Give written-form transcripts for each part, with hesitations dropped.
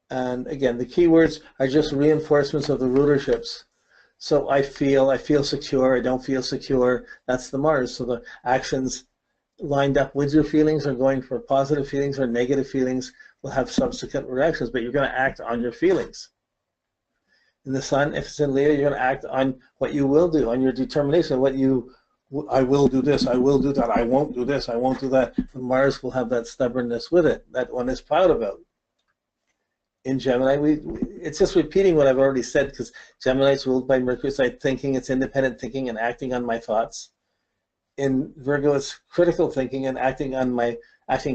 And again, the keywords are just reinforcements of the rulerships. So I feel secure, I don't feel secure. That's the Mars. So the actions lined up with your feelings are going for positive feelings or negative feelings will have subsequent reactions, but you're going to act on your feelings. In the Sun, if it's in Leo, you're going to act on what you will do, on your determination, I will do this, I will do that, I won't do this, I won't do that. And Mars will have that stubbornness with it, that one is proud about. In Gemini, it's just repeating what I've already said, because Gemini is ruled by Mercury, so I'm thinking, it's independent thinking and acting on my thoughts. In Virgo, it's critical thinking and acting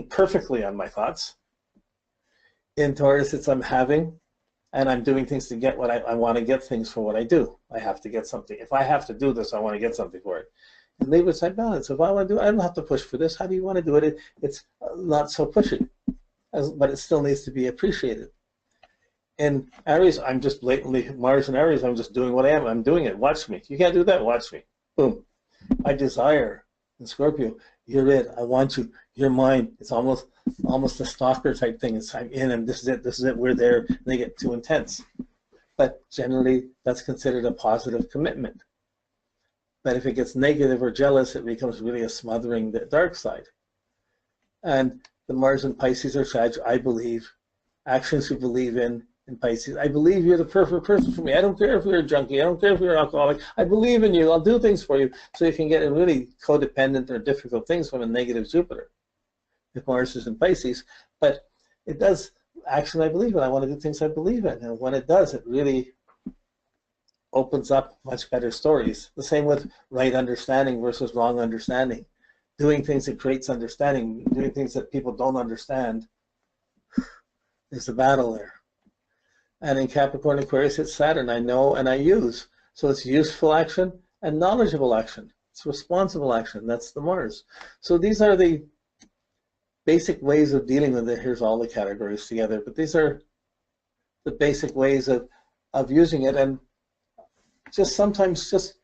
perfectly on my thoughts. In Taurus, it's I'm having, and I'm doing things to get what I want to get things for what I do. I have to get something. If I have to do this, I want to get something for it. And Libra, it's like balance. If I want to do it, I don't have to push for this. How do you want to do it? It's not so pushy, but it still needs to be appreciated. In Aries, I'm just blatantly, Mars and Aries, I'm just doing what I am. I'm doing it. Watch me. You can't do that. Watch me. Boom. I desire. In Scorpio, you're it. I want you. You're mine. It's almost a stalker type thing. It's I'm in and this is it. This is it. We're there. And they get too intense. But generally, that's considered a positive commitment. But if it gets negative or jealous, it becomes really a smothering the dark side. And the Mars and Pisces are Sag, I believe. Actions you believe in Pisces. I believe you're the perfect person for me. I don't care if you're a junkie. I don't care if you're an alcoholic. I believe in you. I'll do things for you. So you can get in really codependent or difficult things from a negative Jupiter, if Mars is in Pisces. But it does action I believe in. I want to do things I believe in. And when it does, it really opens up much better stories. The same with right understanding versus wrong understanding. Doing things that creates understanding, doing things that people don't understand. There's a battle there. And in Capricorn Aquarius, it's Saturn. I know and I use. So it's useful action and knowledgeable action. It's responsible action. That's the Mars. So these are the basic ways of dealing with it. Here's all the categories together. But these are the basic ways of using it. And just sometimes just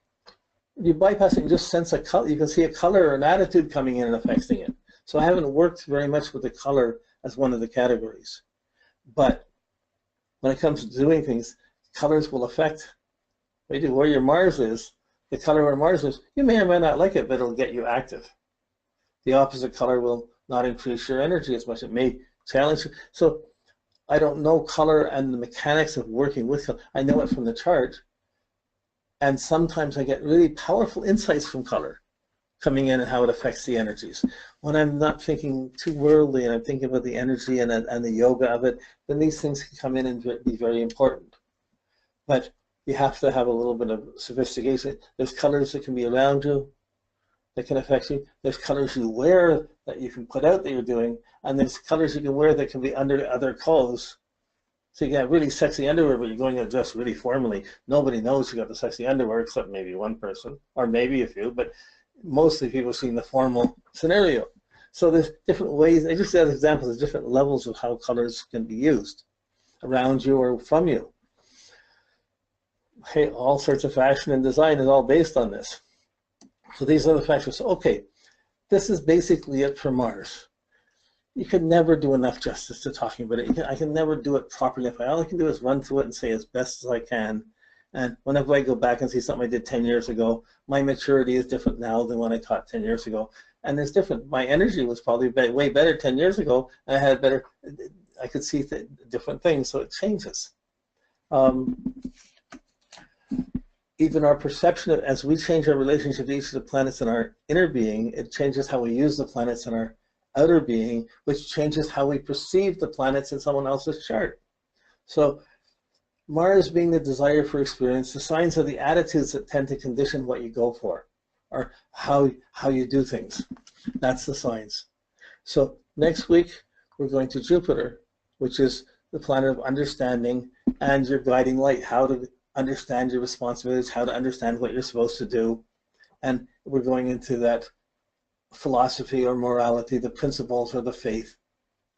you bypass it and just sense a color. You can see a color or an attitude coming in and affecting it. So I haven't worked very much with the color as one of the categories. But when it comes to doing things, colors will affect what you do. Where your Mars is, the color where Mars is, you may or may not like it, but it'll get you active. The opposite color will not increase your energy as much. It may challenge you. So I don't know color and the mechanics of working with color. I know it from the chart. And sometimes I get really powerful insights from color coming in and how it affects the energies. When I'm not thinking too worldly and I'm thinking about the energy and the yoga of it, then these things can come in and be very important. But you have to have a little bit of sophistication. There's colors that can be around you that can affect you. There's colors you wear that you can put out that you're doing, and there's colors you can wear that can be under other clothes. So you got really sexy underwear, but you're going to dress really formally. Nobody knows you got the sexy underwear except maybe one person, or maybe a few, but mostly people see the formal scenario. So there's different ways. I just said examples of different levels of how colors can be used around you or from you. Hey, all sorts of fashion and design is all based on this. So these are the factors. So, okay, this is basically it for Mars. You can never do enough justice to talking about it. I can never do it properly. All I can do is run through it and say as best as I can. And whenever I go back and see something I did 10 years ago, my maturity is different now than when I taught 10 years ago. And it's different. My energy was probably way better 10 years ago. And I had better, I could see different things, so it changes. Even our perception of, as we change our relationship to each of the planets in our inner being, it changes how we use the planets in our outer being, which changes how we perceive the planets in someone else's chart. So Mars being the desire for experience, the signs are the attitudes that tend to condition what you go for, or how you do things. That's the signs. So next week, we're going to Jupiter, which is the planet of understanding and your guiding light, how to understand your responsibilities, how to understand what you're supposed to do. And we're going into that philosophy or morality, the principles or the faith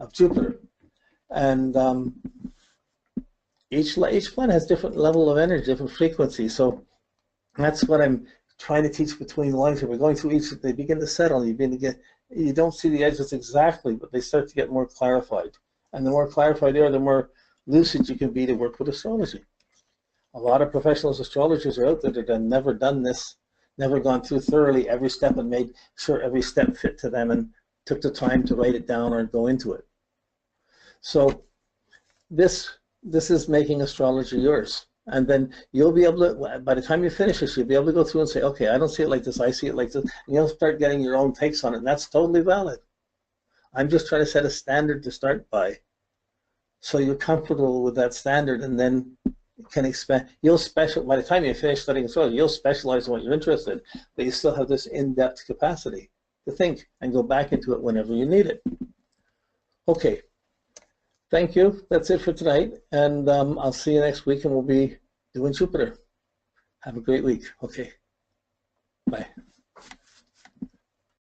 of Jupiter. And each planet has different level of energy, different frequency. So that's what I'm trying to teach between the lines here. We're going through each, they begin to settle. You don't see the edges exactly, but they start to get more clarified. And the more clarified they are, the more lucid you can be to work with astrology. A lot of professional astrologers are out there that have never done this, never gone through thoroughly every step and made sure every step fit to them and took the time to write it down or go into it. So this is making astrology yours. And then you'll be able to, by the time you finish this, you'll be able to go through and say, okay, I don't see it like this, I see it like this. And you'll start getting your own takes on it, and that's totally valid. I'm just trying to set a standard to start by, so you're comfortable with that standard, and then can expand. You'll special by the time you finish studying astrology, you'll specialize in what you're interested in, but you still have this in-depth capacity to think and go back into it whenever you need it. Okay, thank you. That's it for tonight, and I'll see you next week, and we'll be doing Jupiter. Have a great week. Okay, bye.